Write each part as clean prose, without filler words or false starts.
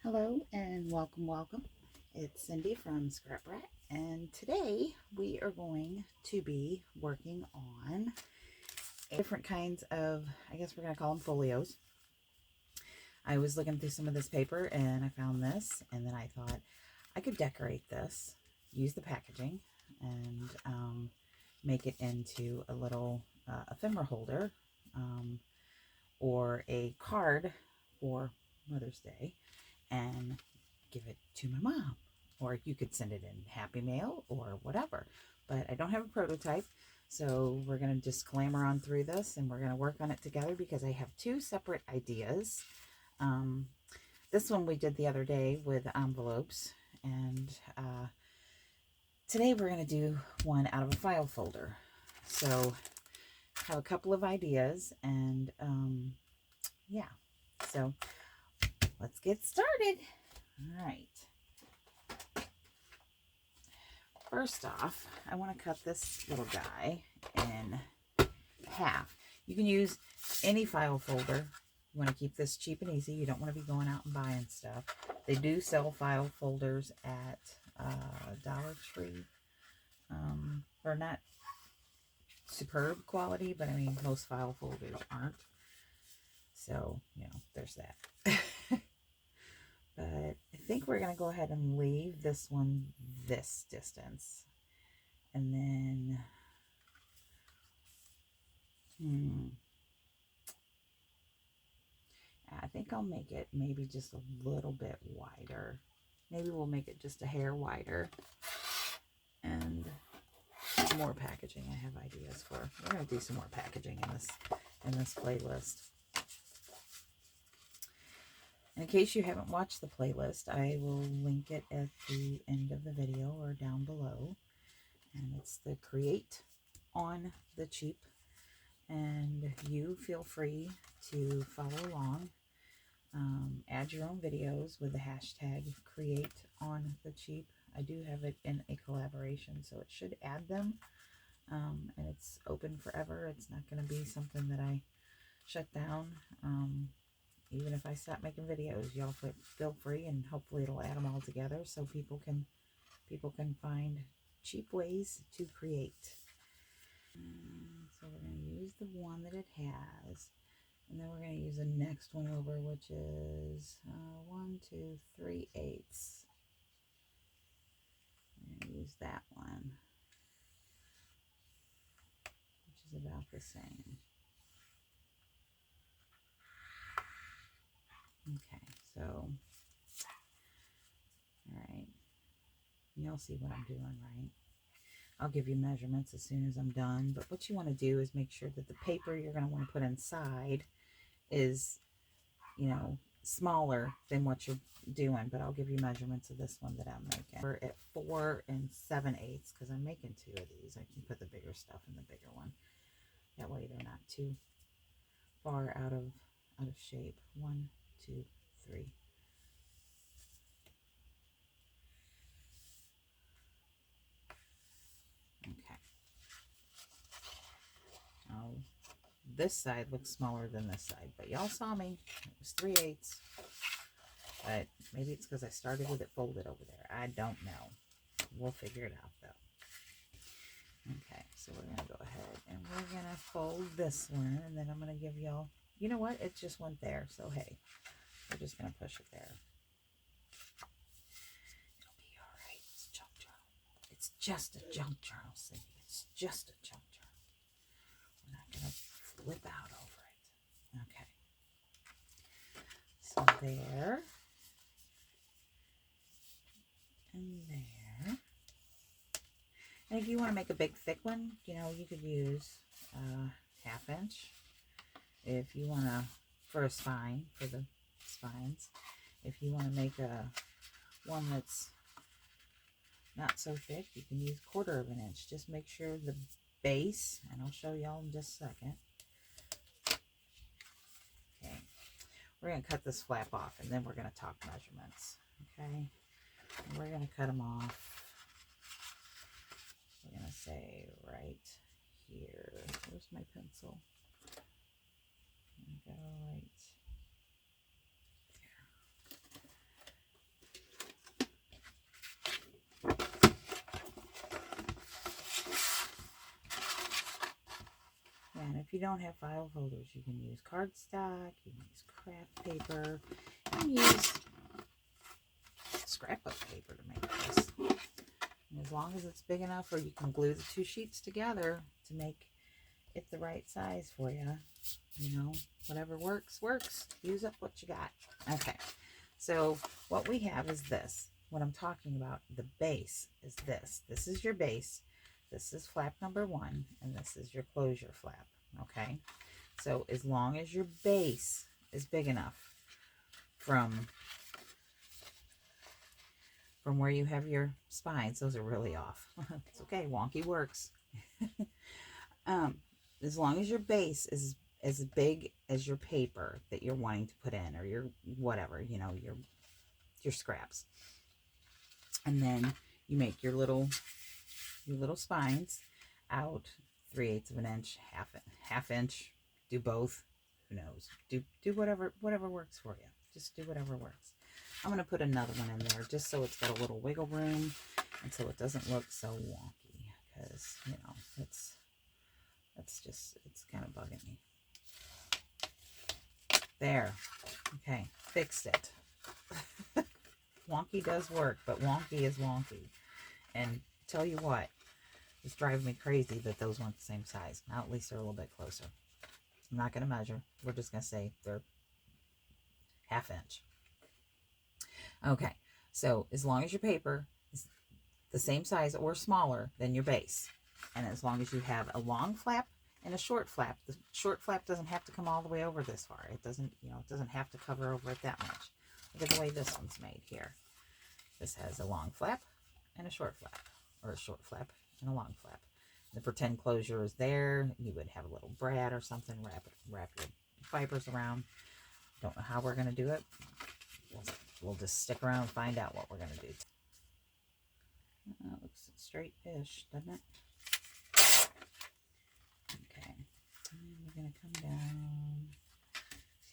Hello and welcome. It's Cindy from Scrap Rat, and today we are going to be working on different kinds of, I guess we're going to call them folios. I was looking through some of this paper and I found this, and then I thought I could decorate this, use the packaging, and make it into a little ephemera holder or a card for Mother's Day, and give it to my mom. Or you could send it in Happy Mail or whatever. But I don't have a prototype, so we're going to just clamber on through this and we're going to work on it together because I have two separate ideas. This one we did the other day with envelopes, and today we're going to do one out of a file folder. So I have a couple of ideas, and yeah, so let's get started. All right. First off, I want to cut this little guy in half. You can use any file folder. You want to keep this cheap and easy. You don't want to be going out and buying stuff. They do sell file folders at Dollar Tree. They're not superb quality, but I mean, most file folders aren't. So, you know, there's that. But I think we're going to go ahead and leave this one this distance. And then, I think I'll make it maybe just a little bit wider. Maybe we'll make it just a hair wider. And more packaging I have ideas for. We're going to do some more packaging in this playlist. In case you haven't watched the playlist, I will link it at the end of the video or down below. And it's the Create on the Cheap. And you feel free to follow along. Add your own videos with the hashtag Create on the Cheap. I do have it in a collaboration, so it should add them. And it's open forever. It's not going to be something that I shut down. Even if I stop making videos, y'all feel free, and hopefully it'll add them all together so people can find cheap ways to create. So we're going to use the one that it has, and then we're going to use the next one over, which is 1, 2, 3/8. We're going to use that one, which is about the same. Okay, so, all right, you'll see what I'm doing, right? I'll give you measurements as soon as I'm done, but what you want to do is make sure that the paper you're going to want to put inside is, you know, smaller than what you're doing, but I'll give you measurements of this one that I'm making. We're at 4 7/8 because I'm making 2 of these. I can put the bigger stuff in the bigger one. That way they're not too far out of shape. 1, 2, 3. Okay. Now, this side looks smaller than this side, but y'all saw me. It was 3/8. But maybe it's because I started with it folded over there. I don't know. We'll figure it out, though. Okay, so we're going to go ahead and we're going to fold this one, and then I'm going to give y'all, you know what? It just went there, so hey, we're just going to push it there. It'll be all right. It's junk journal. It's just a junk journal, Cindy. It's just a junk journal. We're not going to flip out over it. Okay. So there. And there. And if you want to make a big thick one, you know, you could use 1/2 inch. If you want to, for a spine, for the spines. If you want to make one that's not so thick, you can use 1/4 inch. Just make sure the base, and I'll show y'all in just a second. Okay. We're going to cut this flap off, and then we're going to talk measurements. Okay. And we're going to cut them off. We're going to say right here. Where's my pencil? Go right there. you don't have file folders, you can use cardstock, you can use craft paper, you can use scrapbook paper to make this. And as long as it's big enough, or you can glue the two sheets together to make it the right size for you. You know, whatever works, works. Use up what you got. Okay, so what we have is this. What I'm talking about, the base is this. This is your base. This is flap number 1, and this is your closure flap. Okay, so as long as your base is big enough from where you have your spines, those are really off. It's okay, wonky works. As long as your base is as big as your paper that you're wanting to put in, or your whatever, you know, your scraps, and then you make your little spines out 3/8 of an inch, half inch. Do both. Who knows? Do whatever works for you. Just do whatever works. I'm going to put another one in there just so it's got a little wiggle room and so it doesn't look so wonky, because, you know, it's kind of bugging me. There. Okay, fixed it. Wonky does work, but wonky is wonky. And tell you what, it's driving me crazy that those weren't the same size. Now at least they're a little bit closer. I'm not going to measure. We're just going to say they're half inch. Okay, so as long as your paper is the same size or smaller than your base, and as long as you have a long flap and a short flap, the short flap doesn't have to come all the way over this far. It doesn't, you know, it doesn't have to cover over it that much. Look at the way this one's made here. This has a long flap and a short flap, or a short flap and a long flap. The pretend closure is there. You would have a little brad or something, wrap your fibers around. Don't know how we're going to do it. We'll just stick around and find out what we're going to do. Looks straight-ish, doesn't it? Okay. And then we're going to come down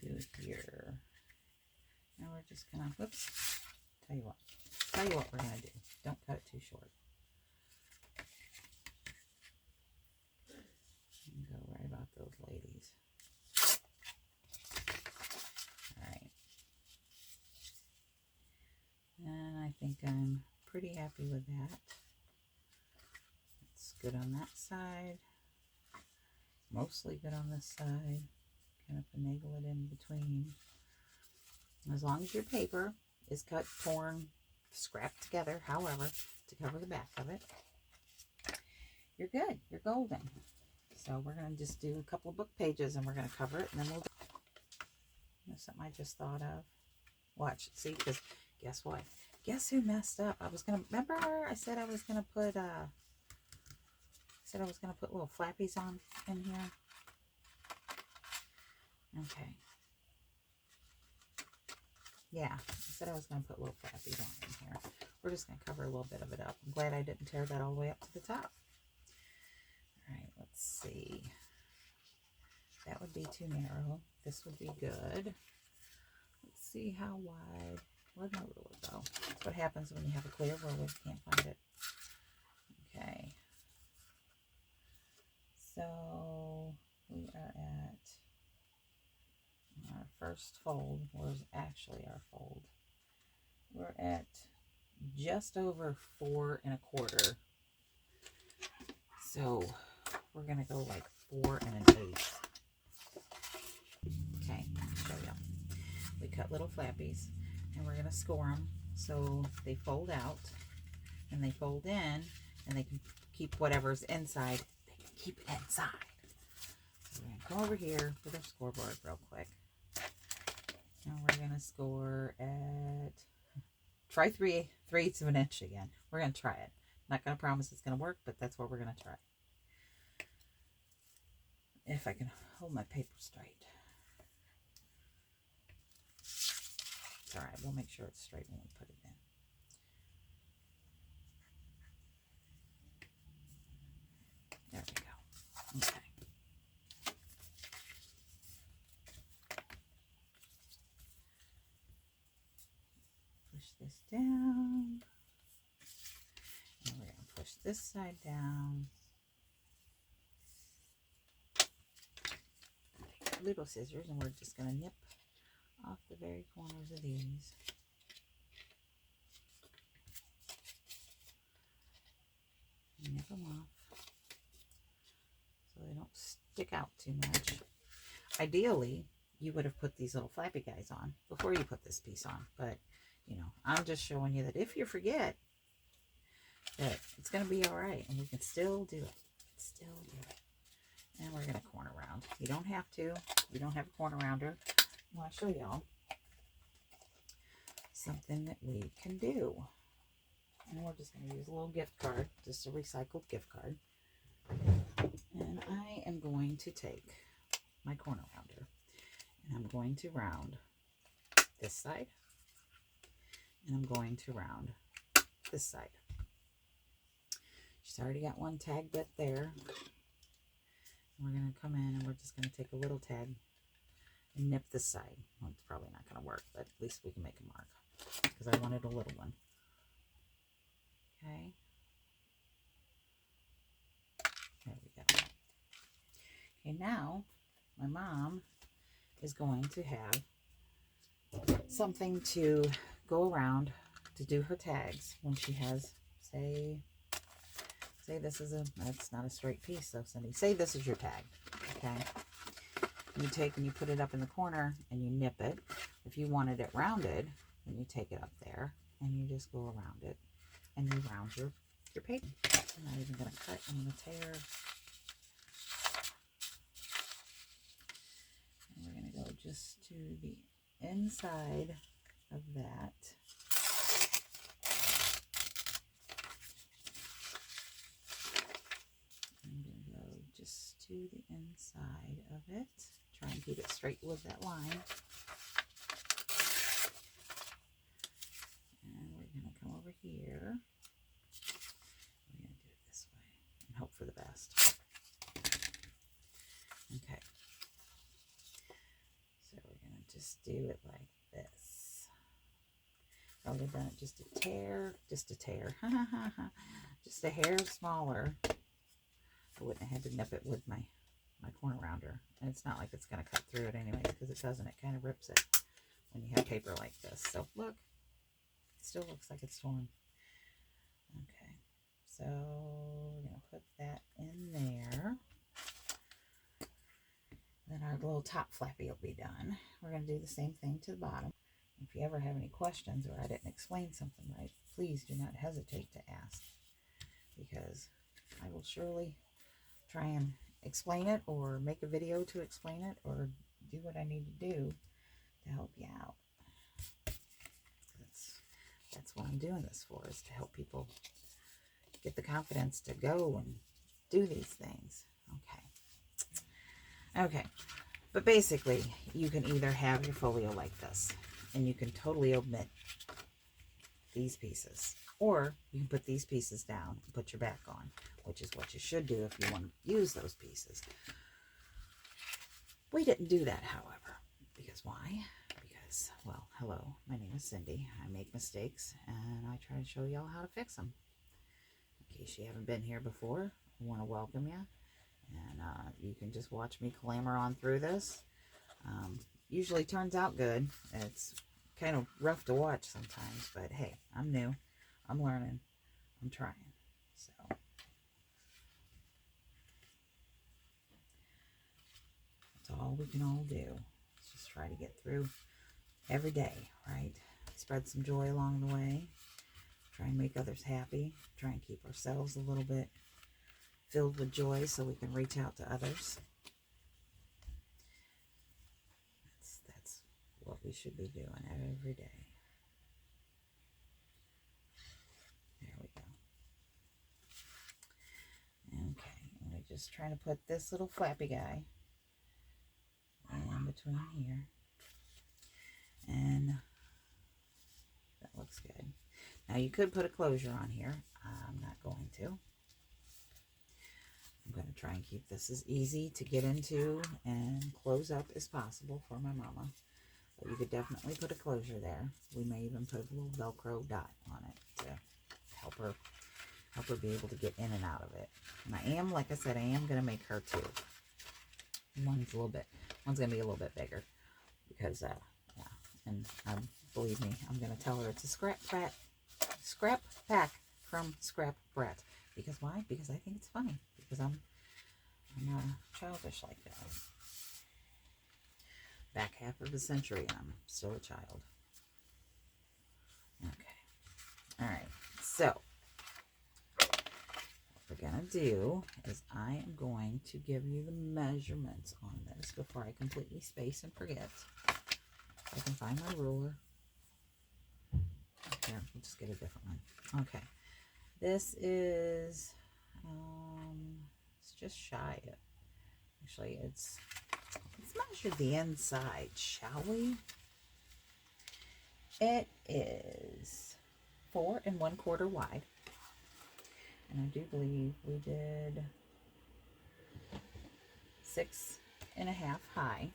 to here. Now we're just going to, whoops, tell you what we're going to do. Don't cut it too short. And go right about those ladies. Alright. And I think I'm pretty happy with that. It's good on that side. Mostly good on this side. Kind of finagle it in between. As long as your paper is cut, torn, scrapped together, however, to cover the back of it, you're good. You're golden. So we're going to just do a couple of book pages and we're going to cover it, and then we'll do something I just thought of. Watch, see, because guess what? Guess who messed up? I was going to, remember I said I was going to put, little flappies on in here? Okay. Yeah, I said I was going to put little flappies on in here. We're just going to cover a little bit of it up. I'm glad I didn't tear that all the way up to the top. All right, let's see. That would be too narrow. This would be good. Let's see how wide. Where'd my ruler go? That's what happens when you have a clear ruler. Can't find it. Okay. So we are at our first fold. Where's actually our fold? We're at just over 4 1/4. So we're gonna go like 4 1/8. Okay, I'll show you. We cut little flappies, and we're gonna score them so they fold out and they fold in, and they can keep whatever's inside. They can keep it inside. So we're gonna come over here with our scoreboard real quick, and we're gonna score at, try 3/8 of an inch again. We're gonna try it. Not gonna promise it's gonna work, but that's what we're gonna try. If I can hold my paper straight. It's all right. We'll make sure it's straight when we put it in. There we go. Okay. Push this down. And we're going to push this side down. little scissors, and we're just going to nip off the very corners of these. Nip them off so they don't stick out too much. Ideally, you would have put these little flappy guys on before you put this piece on, but you know, I'm just showing you that if you forget, that it's going to be all right, and we can still do it. Still do it. And we're going to corner round. You don't have to. You don't have a corner rounder. I want to show y'all something that we can do. And we're just going to use a little gift card, just a recycled gift card. And I am going to take my corner rounder, and I'm going to round this side, and I'm going to round this side. She's already got one tag bit there. We're going to come in, and we're just going to take a little tag and nip this side. Well, it's probably not going to work, but at least we can make a mark, because I wanted a little one. Okay. There we go. Okay, now my mom is going to have something to go around to do her tags when she has, say this is that's not a straight piece though, Cindy. Say this is your tag, okay? You take and you put it up in the corner and you nip it. If you wanted it rounded, then you take it up there and you just go around it and you round your paper. I'm not even going to cut, I'm going to tear. And we're going to go just to the inside of that. I'm going to go just to the inside of it. Try and keep it straight with that line. And we're going to come over here. We're going to do it this way and hope for the best. Okay. So we're going to just do it like this. If I would have done it just a tear, just a hair smaller, I wouldn't have had to nip it with my corner rounder. And it's not like it's going to cut through it anyway, because it doesn't. It kind of rips it when you have paper like this. So look, it still looks like it's torn. Okay, so we're going to put that in there. Then our little top flappy will be done. We're going to do the same thing to the bottom. If you ever have any questions or I didn't explain something right, please do not hesitate to ask, because I will surely try and explain it or make a video to explain it or do what I need to do to help you out. That's what I'm doing this for, is to help people get the confidence to go and do these things. Okay, but basically you can either have your folio like this and you can totally omit these pieces, or you can put these pieces down and put your back on, which is what you should do if you want to use those pieces. We didn't do that, however, because why? Because, well, hello, my name is Cindy. I make mistakes and I try to show y'all how to fix them. In case you haven't been here before, I want to welcome you, and you can just watch me clamor on through this. Usually turns out good. It's kind of rough to watch sometimes, but hey, I'm new, I'm learning, I'm trying. So that's all we can all do. Let's just try to get through every day, right? Spread some joy along the way. Try and make others happy. Try and keep ourselves a little bit filled with joy so we can reach out to others. That's what we should be doing every day. There we go. Okay, and we're just trying to put this little flappy guy in between here. And that looks good. Now you could put a closure on here. I'm not going to. I'm going to try and keep this as easy to get into and close up as possible for my mama. But you could definitely put a closure there. We may even put a little Velcro dot on it to help her be able to get in and out of it. And I am, like I said, I am going to make her too. One's a little bit One's going to be a little bit bigger because, yeah. And believe me, I'm going to tell her it's a scrap pack from Scrap Brat. Because why? Because I think it's funny. Because I'm childish like that. Back half of the century, and I'm still a child. Okay. All right. So, what we're going to do is I am going to give you the measurements on this before I completely space and forget. If I can find my ruler. Here, we'll just get a different one. Okay. This is, it's just shy. Actually, let's measure the inside, shall we? It is 4 1/4 wide. And I do believe we did 6 1/2 high.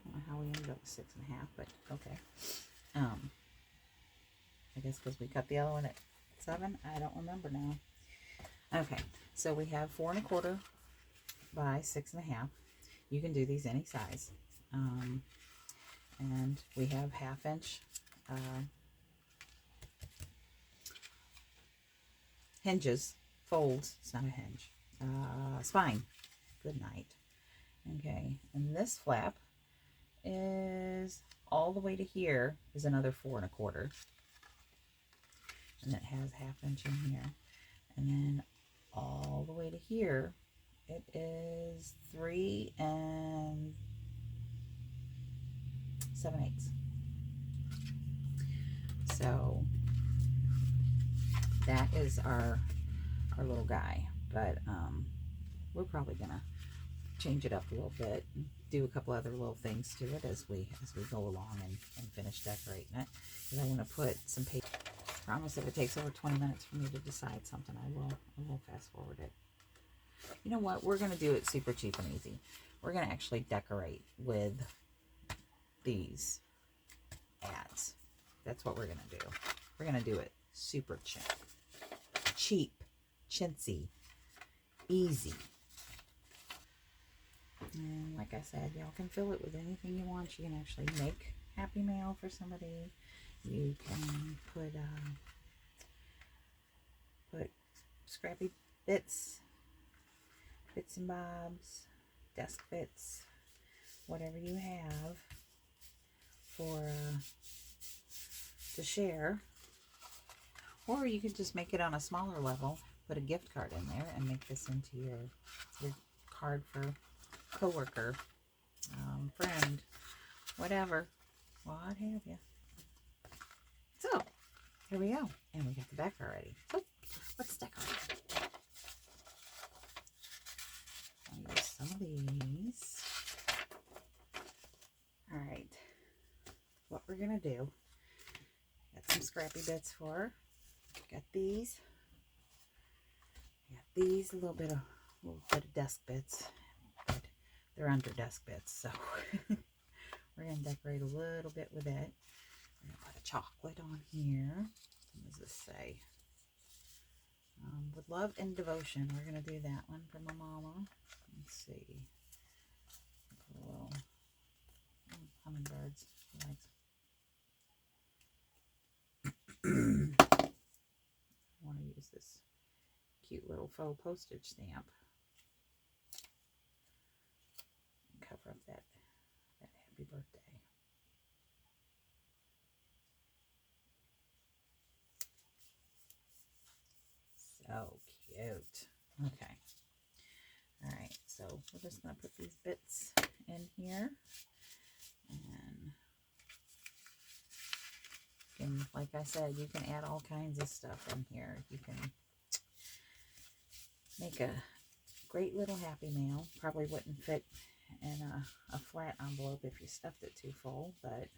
I don't know how we ended up with 6 1/2, but okay. I guess because we cut the other one at 7. I don't remember now. Okay, so we have 4 1/4 by 6 1/2. You can do these any size. And we have 1/2 inch hinges, folds. It's not a hinge. Spine. Good night. Okay, and this flap is all the way to here is another 4 1/4. And it has 1/2 inch in here. And then all the way to here, it is 3 7/8. So that is our little guy. But we're probably gonna change it up a little bit and do a couple other little things to it as we go along and finish decorating it. And I want to put some paper. I promise if it takes over 20 minutes for me to decide something, I will fast forward it. You know what? We're going to do it super cheap and easy. We're going to actually decorate with these ads. That's what we're going to do. We're going to do it super cheap, chintzy, easy. And like I said, y'all can fill it with anything you want. You can actually make Happy Mail for somebody. You can put scrappy bits and bobs, desk bits, whatever you have for to share. Or you could just make it on a smaller level, put a gift card in there, and make this into your card for coworker, friend, whatever. What have you? So, here we go. And we got the back already. So, let's decorate. I'll use some of these. Alright. What we're going to do. Got some scrappy bits for her. Got these. Got these. A little bit of desk bits. But they're under desk bits. So, we're going to decorate a little bit with it. We're going to put a chocolate on here. What does this say? With love and devotion. We're going to do that one for my mama. Let's see. Little hummingbirds. I want to use this cute little faux postage stamp. And cover up that happy birthday. So cute. Okay. Alright, so we're just going to put these bits in here. And like I said, you can add all kinds of stuff in here. You can make a great little Happy Mail. Probably wouldn't fit in a flat envelope if you stuffed it too full, but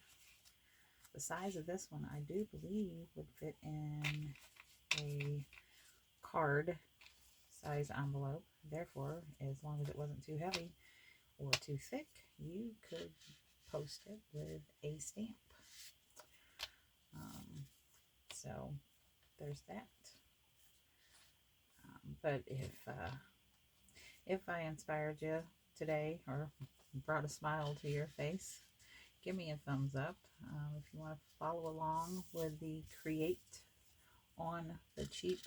the size of this one I do believe would fit in a card size envelope. Therefore, as long as it wasn't too heavy or too thick, you could post it with a stamp. So there's that. But if I inspired you today, or brought a smile to your face, give me a thumbs up. If you want to follow along with the Create on the Cheap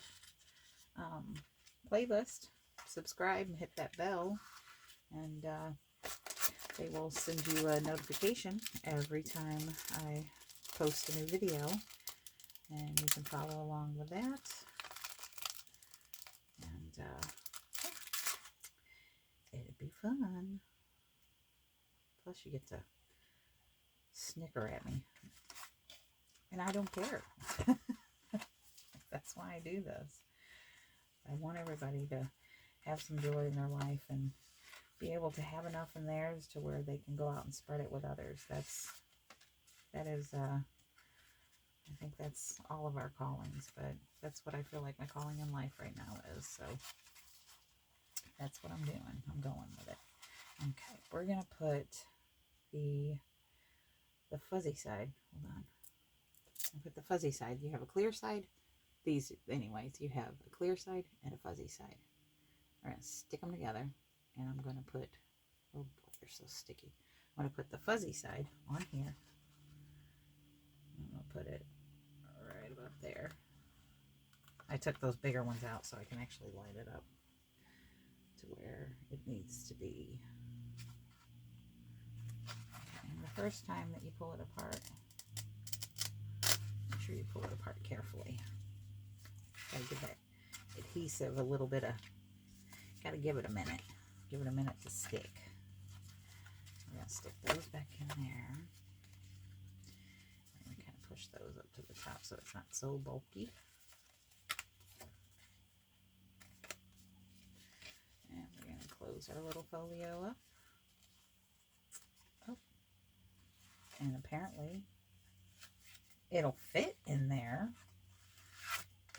playlist, subscribe and hit that bell, and they will send you a notification every time I post a new video, and you can follow along with that. And yeah, it'd be fun. Plus you get to snicker at me, and I don't care. That's why I do this. I want everybody to have some joy in their life and be able to have enough in theirs to where they can go out and spread it with others. That is I think that's all of our callings, but that's what I feel like my calling in life right now is. So that's what I'm doing. I'm going with it. Okay, we're gonna put the fuzzy side. Hold on. I'll put the fuzzy side. You have a clear side. These, anyways, you have a clear side and a fuzzy side. We're gonna stick them together, and I'm gonna put. Oh boy, they're so sticky. I'm gonna put the fuzzy side on here. I'm gonna put it right about there. I took those bigger ones out so I can actually line it up to where it needs to be. And the first time that you pull it apart, make sure you pull it apart carefully. Gotta give that adhesive a little bit of, gotta give it a minute. Give it a minute to stick. We're gonna stick those back in there. And we kind of push those up to the top so it's not so bulky. And we're gonna close our little folio up. Oh. And apparently it'll fit in there,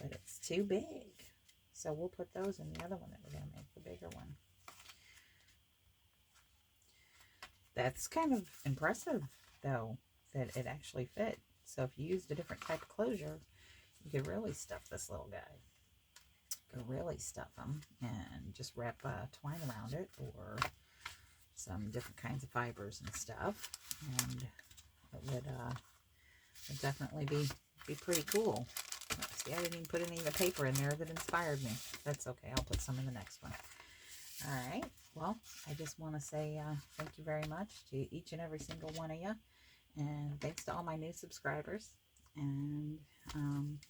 but it's too big. So we'll put those in the other one that we're going to make, the bigger one. That's kind of impressive, though, that it actually fit. So if you used a different type of closure, you could really stuff this little guy. You could really stuff him and just wrap twine around it, or some different kinds of fibers and stuff. And it would definitely be pretty cool. See, I didn't even put any of the paper in there that inspired me. That's okay. I'll put some in the next one. All right. Well, I just want to say thank you very much to each and every single one of you. And thanks to all my new subscribers. And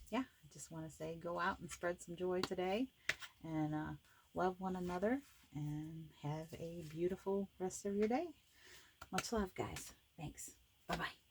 yeah, I just want to say go out and spread some joy today. And love one another. And have a beautiful rest of your day. Much love, guys. Thanks. Bye-bye.